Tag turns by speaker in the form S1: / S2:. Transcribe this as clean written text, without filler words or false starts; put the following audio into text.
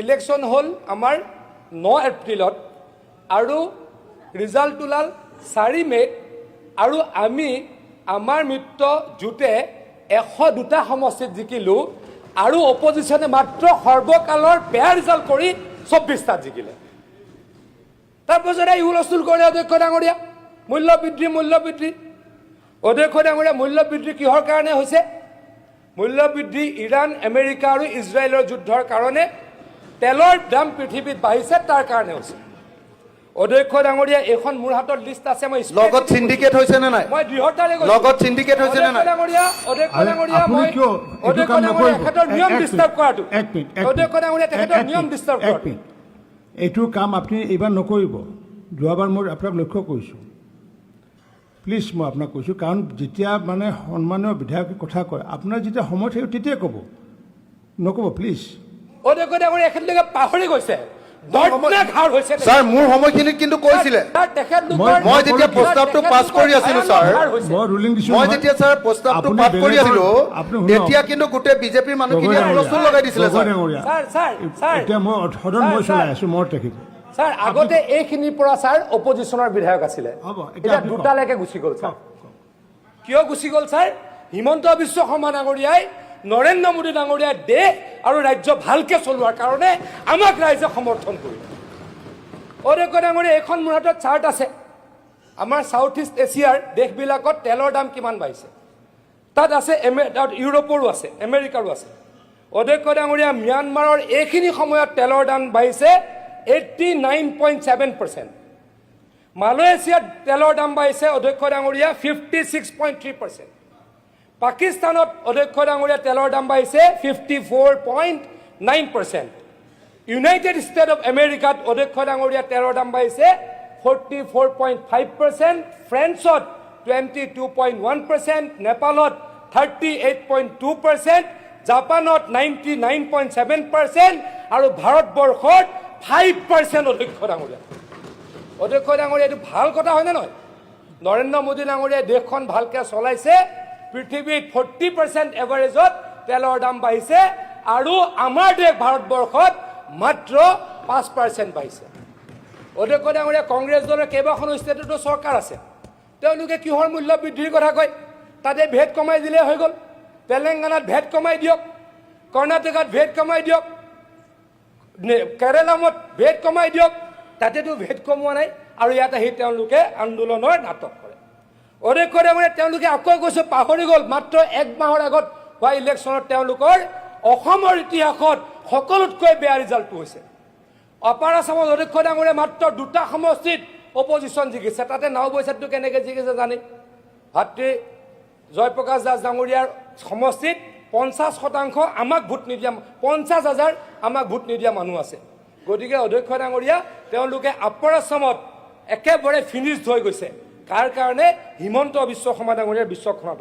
S1: Election হ'ল আমাৰ 9 এপ্ৰিলত আৰু ৰিজাল্ট ওলাল 4 মে'ত আৰু আমি আমাৰ মিত্ৰ জোটে 102টা সমষ্টিত জিকিলোঁ আৰু অপজিশ্যনে মাত্ৰ সৰ্বকালৰ বেয়া ৰিজাল্ট কৰি 24টাত জিকিলে। তাৰপিছত এই হুলস্থুল কৰে অধ্যক্ষ ডাঙৰীয়া মূল্যবৃদ্ধি অধ্যক্ষ ডাঙৰীয়া মূল্যবৃদ্ধি কিহৰ কাৰণে হৈছে? মূল্যবৃদ্ধি ইৰাণ আমেৰিকা আৰু ইজৰাইলৰ যুদ্ধৰ কাৰণে তেলৰ দাম পৃথিৱীত বাঢ়িছে তাৰ কাৰণে হৈছে। অধ্যক্ষ ডাঙৰীয়া এখন মোৰ হাতত লিষ্ট আছে মই
S2: লগত সিন্ডিকেট হৈছে নে নাই
S1: মই দৃঢ়তাৰে কৈছো
S2: লগত সিন্ডিকেট হৈছে নে নাই
S1: অধ্যক্ষ ডাঙৰীয়া মই অধ্যক্ষ ডাঙৰীয়া তেখেতৰ নিয়ম ডিস্টাৰ্ব কৰাটো অধ্যক্ষ ডাঙৰীয়া তেখেতৰ নিয়ম ডিস্টাৰ্ব কৰাটো
S3: এইটো কাম আপুনি এইবাৰ নকৰিব। যোৱাবাৰ মই আপোনাক লক্ষ্য কৰিছোঁ। প্লিজ মই আপোনাক কৈছোঁ, কাৰণ যেতিয়া মানে সন্মানীয় বিধায়কে কথা কয় আপোনাৰ যেতিয়া সময় থাকিব তেতিয়াই ক'ব, নক'ব প্লিজ।
S1: অধ্যক্ষ ডাঙৰীয়া এখেতলোকে পাহৰি গৈছে
S2: স্যাৰ মোৰ সময়খিনিত কিন্তু কৈছিলে মই যেতিয়া প্ৰস্তাৱটো পাছ কৰি আছিলো স্যাৰ মই যেতিয়া স্যাৰ প্ৰস্তাৱটো পাছ কৰি আছিলো তেতিয়া কিন্তু গোটেই বিজেপিৰ মানুহখিনিয়ে হুলস্থুল লগাই দিছিলে
S3: এতিয়া মই সদন মই চলাই আছো মনত ৰাখিব।
S1: স্যাৰ আগতে এইখিনিৰ পৰা স্যাৰ অপজিশ্যনৰ বিধায়ক আছিলে, এতিয়া দুটালৈকে গুচি গ'ল। স্যাৰ কিয় গুচি গ'ল? স্যাৰ হিমন্ত বিশ্ব শৰ্মা ডাঙৰীয়াই নৰেন্দ্ৰ মোদী ডাঙৰীয়াই দেশ আৰু ৰাজ্য ভালকৈ চলোৱাৰ কাৰণে আমাক ৰাইজে সমৰ্থন কৰিলে। অধ্যক্ষ ডাঙৰীয়া এইখন মোৰ হাতত চাৰ্ট আছে, আমাৰ ছাউথ ইষ্ট এছিয়াৰ দেশবিলাকত তেলৰ দাম কিমান বাঢ়িছে তাত আছে, তাত ইউৰোপৰো আছে আমেৰিকাৰো আছে। অধ্যক্ষ ডাঙৰীয়া ম্যানমাৰৰ এইখিনি সময়ত তেলৰ দাম বাঢ়িছে 89.7%। মালয়েছিয়াত তেলৰ দাম বাঢ়িছে অধ্যক্ষ ডাঙৰীয়া 56.3%। পাকিস্তানত অধ্যক্ষ ডাঙৰীয়া তেলৰ দাম বাঢ়িছে 54.9%। ইউনাইটেড ষ্টেট অফ আমেৰিকাত অধ্যক্ষ ডাঙৰীয়া তেলৰ দাম বাঢ়িছে 44.5%। ফ্ৰেন্সত 22.1%। নেপালত 38.2%। জাপানত 99.7% আৰু ভাৰতবৰ্ষত 5% অধ্যক্ষ ডাঙৰীয়া। অধ্যক্ষ ডাঙৰীয়া এইটো ভাল কথা হয়নে নহয়? নৰেন্দ্ৰ মোদী ডাঙৰীয়াই দেশখন ভালকৈ চলাইছে, পৃথিৱীত 40% এভাৰেজত তেলৰ দাম বাঢ়িছে আৰু আমাৰ দেশ ভাৰতবৰ্ষত মাত্ৰ 5% বাঢ়িছে। অধ্যক্ষ ডাঙৰীয়া কংগ্ৰেছ দলৰ কেইবাখনো ষ্টেটতো চৰকাৰ আছে, তেওঁলোকে কিহৰ মূল্য বৃদ্ধিৰ কথা কয়? তাতে ভেট কমাই দিলে হৈ গ'ল। তেলেংগানাত ভেট কমাই দিয়ক, কৰ্ণাটকাত ভেট কমাই দিয়ক, কেৰেলামত ভেট কমাই দিয়ক, তাতেতো ভেট কমোৱা নাই আৰু ইয়াত আহি তেওঁলোকে আন্দোলনৰ নাটক কৰে। অধ্যক্ষ ডাঙৰীয়া তেওঁলোকে আকৌ কৈছে পাহৰি গ'ল মাত্ৰ 1 মাহৰ আগত হোৱা ইলেকশ্যনত তেওঁলোকৰ অসমৰ ইতিহাসত সকলোতকৈ বেয়া ৰিজাল্টটো হৈছে। আপাৰ আছামত অধ্যক্ষ ডাঙৰীয়া মাত্ৰ 2টা সমষ্টিত অপজিশ্যন জিকিছে, তাতে নাওবৈচাটো কেনেকৈ জিকিছে জানে? ভাতৃ জয়প্ৰকাশ দাস ডাঙৰীয়াৰ সমষ্টিত 50% আমাক ভোট নিদিয়া 50,000 আমাক ভোট নিদিয়া মানুহ আছে। গতিকে অধ্যক্ষ ডাঙৰীয়া তেওঁলোকে আপাৰ আছামত একেবাৰে ফিনিছড হৈ গৈছে। কাৰ কাৰণে? হিমন্ত বিশ্ব শৰ্মা ডাঙৰীয়াৰ বিশ্বখনত